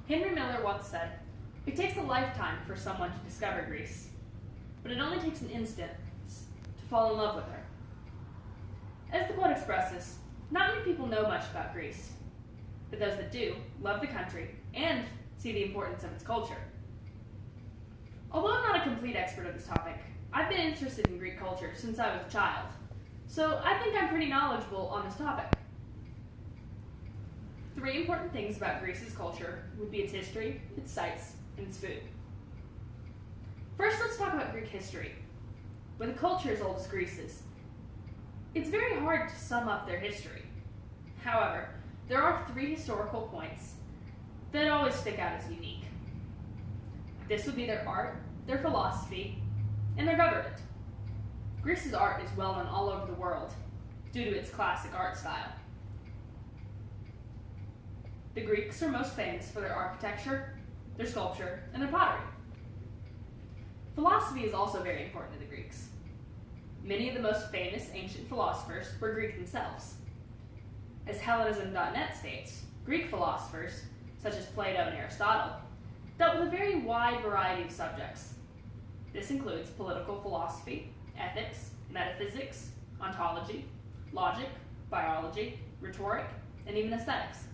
Henry Miller once said, "It takes a lifetime for someone to discover Greece, but it only takes an instant to fall in love with her." As the quote expresses, not many people know much about Greece, but those that do love the country and see the importance of its culture. Although I'm not a complete expert of this topic, I've been interested in Greek culture since I was a child, so I think I'm pretty knowledgeable on this topic. 3 important things about Greece's culture would be its history, its sites, and its food. First, let's talk about Greek history. With a culture as old as Greece's, it's very hard to sum up their history. However, there are 3 historical points that always stick out as unique. This would be their art, their philosophy, and their government. Greece's art is well known all over the world due to its classic art style. The Greeks are most famous for their architecture, their sculpture, and their pottery. Philosophy is also very important to the Greeks. Many of the most famous ancient philosophers were Greek themselves. As Hellenism.net states, Greek philosophers, such as Plato and Aristotle, dealt with a very wide variety of subjects. This includes political philosophy, ethics, metaphysics, ontology, logic, biology, rhetoric, and even aesthetics.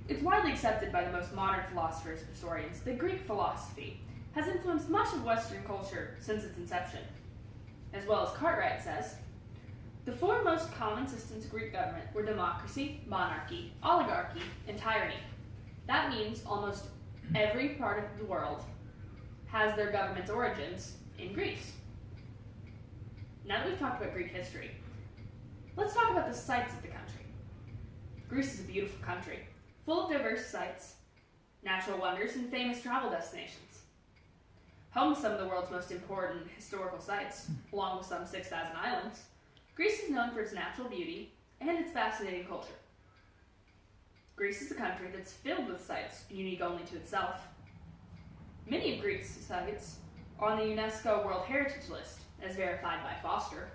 It's widely accepted by the most modern philosophers and historians that Greek philosophy has influenced much of Western culture since its inception. As well as Cartwright says, the 4 most common systems of Greek government were democracy, monarchy, oligarchy, and tyranny. That means almost every part of the world has their government's origins in Greece. Now that we've talked about Greek history, let's talk about the sites of the country. Greece is a beautiful country, full of diverse sites, natural wonders, and famous travel destinations. Home to some of the world's most important historical sites, along with some 6,000 islands, Greece is known for its natural beauty and its fascinating culture. Greece is a country that's filled with sites unique only to itself. Many of Greece's sites are on the UNESCO World Heritage List, as verified by Foster.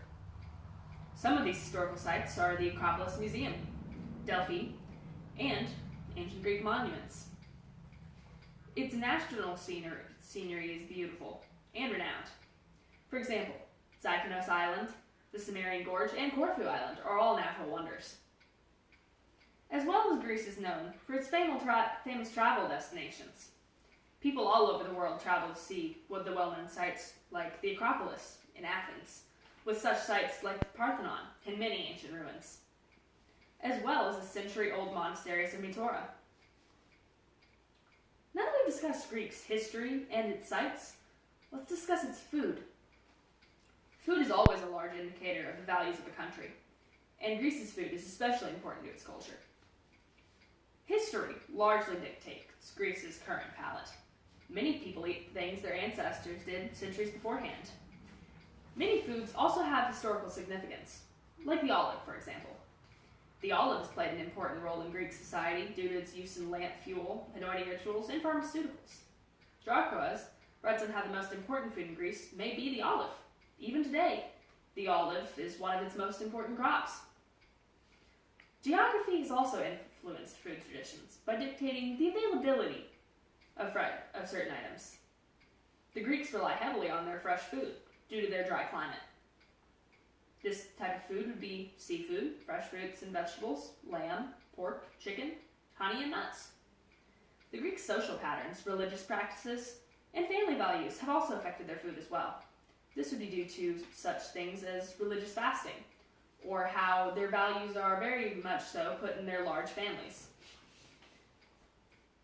Some of these historical sites are the Acropolis Museum, Delphi, and ancient Greek monuments. Its natural scenery is beautiful and renowned. For example, Zykonos Island, the Cimmerian Gorge, and Corfu Island are all natural wonders. As well as Greece is known for its famous travel destinations. People all over the world travel to see what the well-known sites like the Acropolis in Athens, with such sites like the Parthenon and many ancient ruins, as well as the century-old monasteries of Mithora. Now that we've discussed Greece's history and its sites, let's discuss its food. Food is always a large indicator of the values of a country, and Greece's food is especially important to its culture. History largely dictates Greece's current palate. Many people eat things their ancestors did centuries beforehand. Many foods also have historical significance, like the olive, for example. The olive has played an important role in Greek society due to its use in lamp fuel, anointing rituals, and pharmaceuticals. Jarkos writes on how the most important food in Greece may be the olive. Even today, the olive is one of its most important crops. Geography has also influenced food traditions by dictating the availability of certain items. The Greeks rely heavily on their fresh food due to their dry climate. This type of food would be seafood, fresh fruits and vegetables, lamb, pork, chicken, honey, and nuts. The Greek social patterns, religious practices, and family values have also affected their food as well. This would be due to such things as religious fasting, or how their values are very much so put in their large families.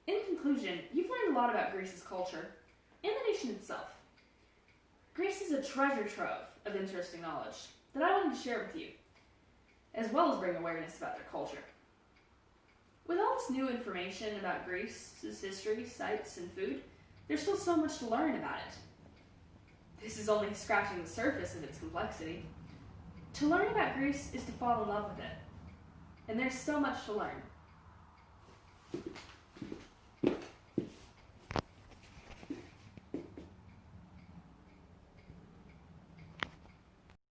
In conclusion, you've learned a lot about Greece's culture and the nation itself. Greece is a treasure trove of interesting knowledge that I wanted to share with you, as well as bring awareness about their culture. With all this new information about Greece's history, sites, and food, there's still so much to learn about it. This is only scratching the surface of its complexity. To learn about Greece is to fall in love with it, and there's so much to learn.